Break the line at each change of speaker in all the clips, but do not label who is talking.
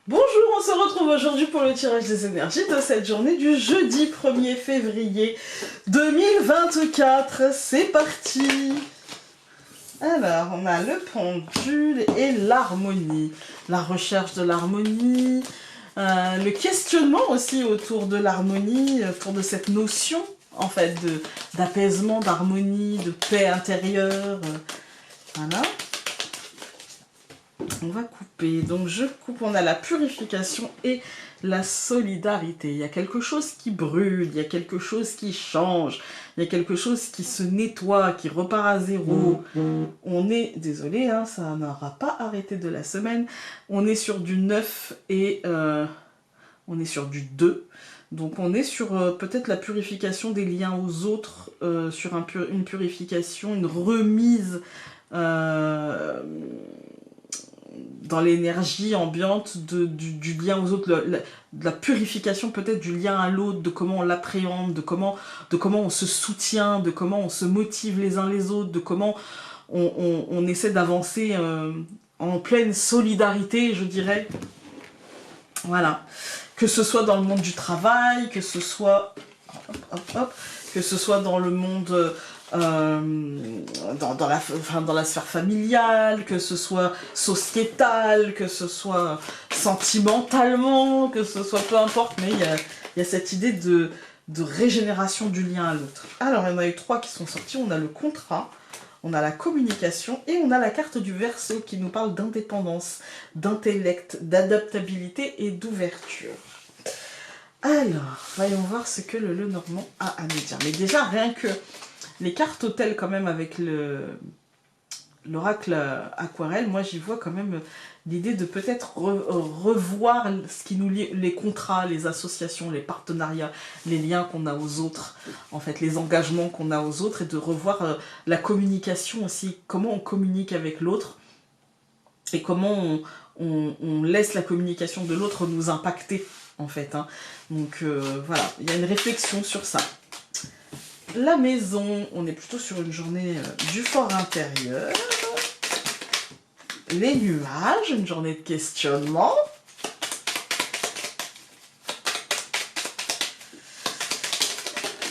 Bonjour, on se retrouve aujourd'hui pour le tirage des énergies de cette journée du jeudi 1er février 2024. C'est parti! Alors, on a le pendule et l'harmonie. La recherche de l'harmonie, le questionnement aussi autour de l'harmonie, autour de cette notion, en fait, d'apaisement, d'harmonie, de paix intérieure. Voilà. On va couper, donc je coupe, on a la purification et la solidarité. Il y a quelque chose qui brûle, il y a quelque chose qui change, il y a quelque chose qui se nettoie, qui repart à zéro. On est, désolé, hein, ça n'aura pas arrêté de la semaine, on est sur du 9 et on est sur du 2. Donc on est sur peut-être la purification des liens aux autres, sur une purification, une remise dans l'énergie ambiante du lien aux autres, de la purification peut-être du lien à l'autre, de comment on l'appréhende, de comment on se soutient, de comment on se motive les uns les autres, de comment on essaie d'avancer en pleine solidarité, je dirais. Voilà. Que ce soit dans le monde du travail, que ce soit, que ce soit dans le monde... dans la sphère familiale, que ce soit sociétal, que ce soit sentimentalement, que ce soit peu importe, mais il y a cette idée de régénération du lien à l'autre. Alors, il y en a eu 3 qui sont sortis. On a le contrat, on a la communication et on a la carte du Verseau qui nous parle d'indépendance, d'intellect, d'adaptabilité et d'ouverture. Alors, voyons voir ce que le Lenormand a à nous dire. Mais déjà, rien que les cartes hôtels quand même avec l'oracle aquarelle, moi j'y vois quand même l'idée de peut-être revoir ce qui nous lie, les contrats, les associations, les partenariats, les liens qu'on a aux autres, en fait les engagements qu'on a aux autres, et de revoir la communication aussi, comment on communique avec l'autre et comment on laisse la communication de l'autre nous impacter en fait. Hein. Donc voilà, il y a une réflexion sur ça. La maison, on est plutôt sur une journée du fort intérieur. Les nuages, une journée de questionnement.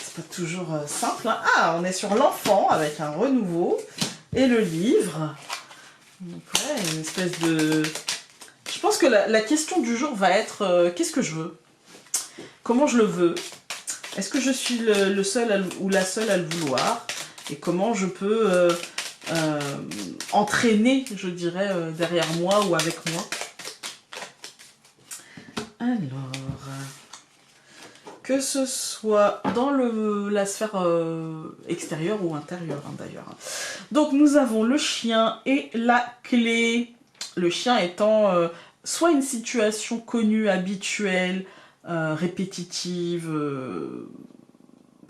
C'est pas toujours simple. Hein. Ah, on est sur l'enfant avec un renouveau. Et le livre. Donc ouais, une espèce de... Je pense que la question du jour va être qu'est-ce que je veux? Comment je le veux? Est-ce que je suis le seul ou la seule à le vouloir? Et comment je peux entraîner, je dirais, derrière moi ou avec moi? Alors, que ce soit dans la sphère extérieure ou intérieure, hein, d'ailleurs. Donc, nous avons le chien et la clé. Le chien étant soit une situation connue, habituelle, répétitive,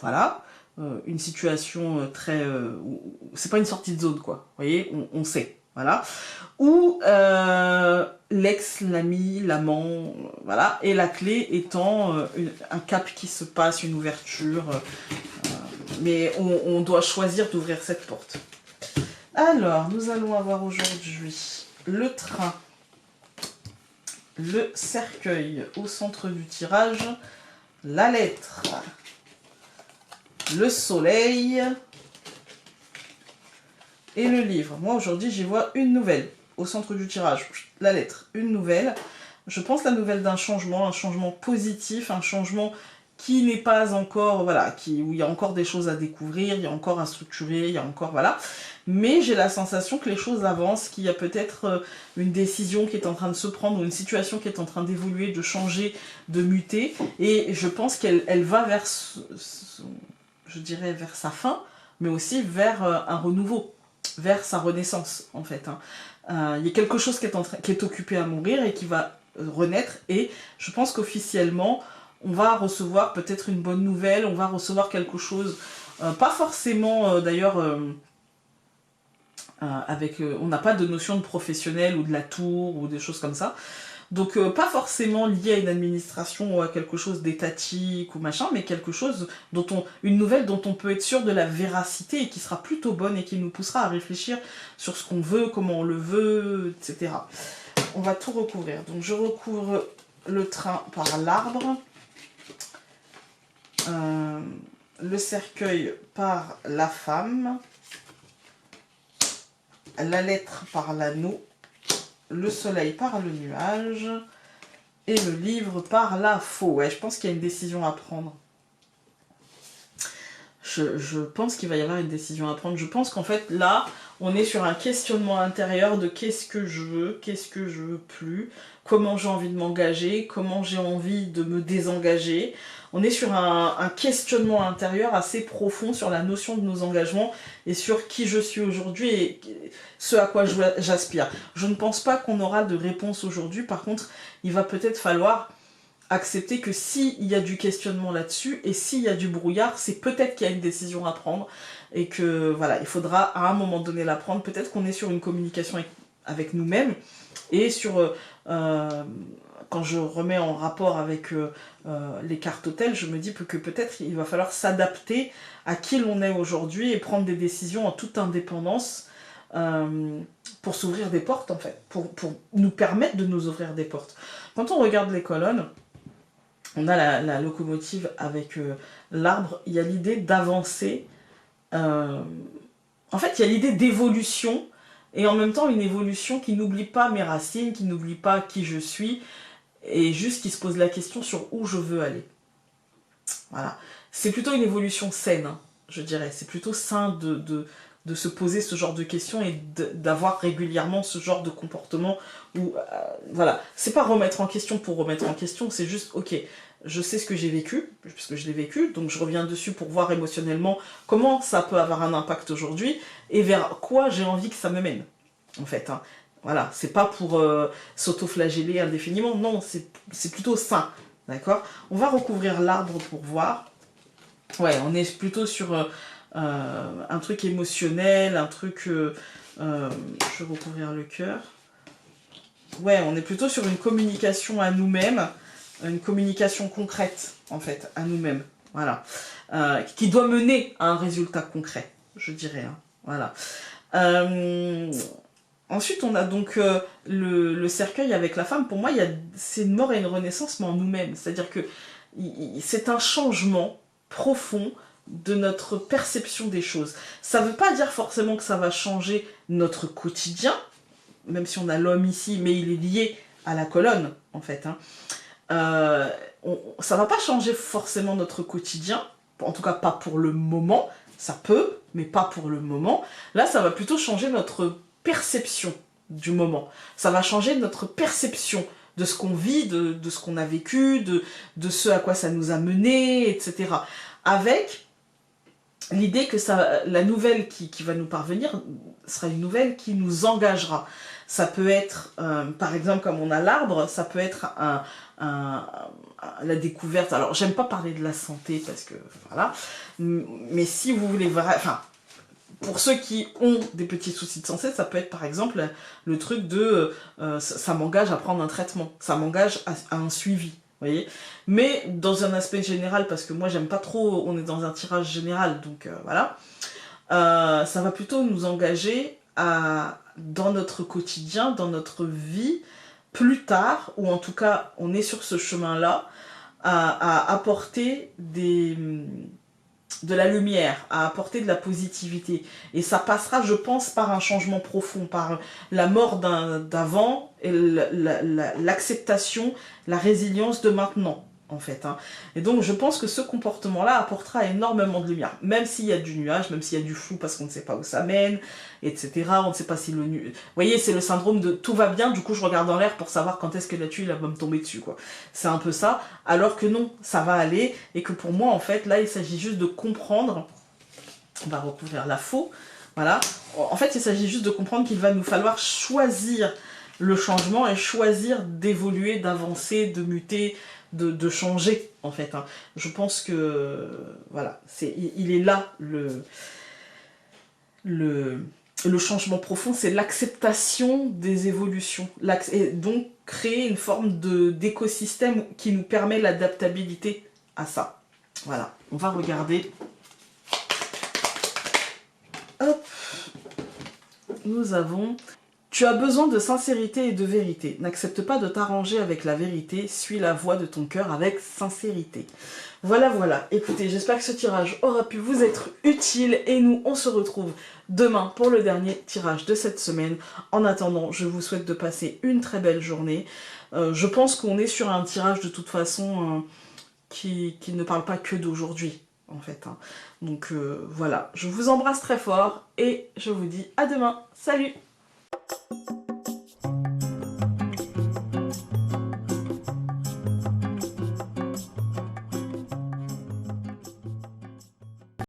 voilà, une situation très... c'est pas une sortie de zone, quoi, vous voyez, on sait, voilà, ou l'ex, l'ami, l'amant, voilà, et la clé étant un cap qui se passe, une ouverture, mais on doit choisir d'ouvrir cette porte. Alors, nous allons avoir aujourd'hui le train, le cercueil au centre du tirage, la lettre, le soleil et le livre. Moi aujourd'hui j'y vois une nouvelle au centre du tirage, la lettre, une nouvelle. Je pense la nouvelle d'un changement, un changement positif, un changement qui n'est pas encore, voilà, où il y a encore des choses à découvrir, il y a encore à structurer, il y a encore, voilà. Mais j'ai la sensation que les choses avancent, qu'il y a peut-être une décision qui est en train de se prendre, ou une situation qui est en train d'évoluer, de changer, de muter. Et je pense qu'elle va vers, je dirais, vers sa fin, mais aussi vers un renouveau, vers sa renaissance, en fait. Hein. Il y a quelque chose qui est occupé à mourir et qui va renaître. Et je pense qu'officiellement, on va recevoir peut-être une bonne nouvelle, on va recevoir quelque chose, pas forcément d'ailleurs on n'a pas de notion de professionnel ou de la tour ou des choses comme ça, donc pas forcément lié à une administration ou à quelque chose d'étatique ou machin, mais quelque chose une nouvelle dont on peut être sûr de la véracité et qui sera plutôt bonne et qui nous poussera à réfléchir sur ce qu'on veut, comment on le veut, etc. on va tout recouvrir. Donc je recouvre le train par l'arbre, le cercueil par la femme, la lettre par l'anneau, le soleil par le nuage et le livre par la faux. Ouais, je pense qu'il y a une décision à prendre. Je pense qu'il va y avoir une décision à prendre. Je pense qu'en fait, là, on est sur un questionnement intérieur de qu'est-ce que je veux plus, comment j'ai envie de m'engager, comment j'ai envie de me désengager. On est sur un questionnement intérieur assez profond sur la notion de nos engagements et sur qui je suis aujourd'hui et ce à quoi j'aspire. Je ne pense pas qu'on aura de réponse aujourd'hui. Par contre, il va peut-être falloir accepter que s'il y a du questionnement là-dessus et s'il y a du brouillard, c'est peut-être qu'il y a une décision à prendre et que voilà, il faudra à un moment donné la prendre. Peut-être qu'on est sur une communication avec nous-mêmes et sur quand je remets en rapport avec les cartes hôtels, je me dis que peut-être il va falloir s'adapter à qui l'on est aujourd'hui et prendre des décisions en toute indépendance pour s'ouvrir des portes en fait, pour nous permettre de nous ouvrir des portes. Quand on regarde les colonnes, on a la locomotive avec l'arbre, il y a l'idée d'avancer. En fait, il y a l'idée d'évolution, et en même temps une évolution qui n'oublie pas mes racines, qui n'oublie pas qui je suis, et juste qui se pose la question sur où je veux aller. Voilà. C'est plutôt une évolution saine, hein, je dirais. C'est plutôt sain de se poser ce genre de questions et d'avoir régulièrement ce genre de comportement où, voilà, c'est pas remettre en question pour remettre en question, c'est juste, ok, je sais ce que j'ai vécu, puisque je l'ai vécu, donc je reviens dessus pour voir émotionnellement comment ça peut avoir un impact aujourd'hui et vers quoi j'ai envie que ça me mène, en fait. Hein. Voilà, c'est pas pour s'auto-flageller indéfiniment, non, c'est plutôt sain, d'accord? On va recouvrir l'arbre pour voir. Ouais, on est plutôt sur un truc émotionnel, un truc... je vais recouvrir le cœur. Ouais, on est plutôt sur une communication à nous-mêmes, une communication concrète, en fait, à nous-mêmes. Voilà. Qui doit mener à un résultat concret, je dirais. Hein. Voilà. Ensuite, on a donc le cercueil avec la femme. Pour moi, c'est une mort et une renaissance, mais en nous-mêmes. C'est-à-dire que c'est un changement profond de notre perception des choses. Ça ne veut pas dire forcément que ça va changer notre quotidien, même si on a l'homme ici, mais il est lié à la colonne, en fait. Hein. Ça ne va pas changer forcément notre quotidien, en tout cas pas pour le moment, ça peut, mais pas pour le moment. Là, ça va plutôt changer notre perception du moment. Ça va changer notre perception de ce qu'on vit, de ce qu'on a vécu, de ce à quoi ça nous a mené, etc. Avec l'idée que la nouvelle qui va nous parvenir sera une nouvelle qui nous engagera. Ça peut être, par exemple, comme on a l'arbre, ça peut être la découverte. Alors, j'aime pas parler de la santé parce que, voilà. Mais si vous voulez... Enfin, pour ceux qui ont des petits soucis de santé, ça peut être, par exemple, le truc de... ça m'engage à prendre un traitement. Ça m'engage à un suivi. Voyez, mais dans un aspect général, parce que moi j'aime pas trop, on est dans un tirage général, donc voilà, ça va plutôt nous engager dans notre quotidien, dans notre vie, plus tard, ou en tout cas on est sur ce chemin-là, à apporter de la lumière, à apporter de la positivité. Et ça passera, je pense, par un changement profond, par la mort d'avant et l'acceptation, la résilience de maintenant, en fait. Hein. Et donc, je pense que ce comportement-là apportera énormément de lumière, même s'il y a du nuage, même s'il y a du flou parce qu'on ne sait pas où ça mène, etc. On ne sait pas si le nuage... Vous voyez, c'est le syndrome de tout va bien, du coup, je regarde dans l'air pour savoir quand est-ce que la tuile va me tomber dessus, quoi. C'est un peu ça, alors que non, ça va aller, et que pour moi, en fait, là, il s'agit juste de comprendre... On va recouvrir la faux, voilà. En fait, il s'agit juste de comprendre qu'il va nous falloir choisir le changement et choisir d'évoluer, d'avancer, de muter, de changer, en fait. Hein. Je pense que, voilà, il est là le changement profond, c'est l'acceptation des évolutions. Et donc, créer une forme d'écosystème qui nous permet l'adaptabilité à ça. Voilà, on va regarder. Hop, nous avons Tu as besoin de sincérité et de vérité. N'accepte pas de t'arranger avec la vérité, suis la voix de ton cœur avec sincérité. Voilà, voilà. Écoutez, j'espère que ce tirage aura pu vous être utile et nous, on se retrouve demain pour le dernier tirage de cette semaine. En attendant, je vous souhaite de passer une très belle journée. Je pense qu'on est sur un tirage de toute façon qui ne parle pas que d'aujourd'hui, en fait. Hein. Donc voilà, je vous embrasse très fort et je vous dis à demain. Salut!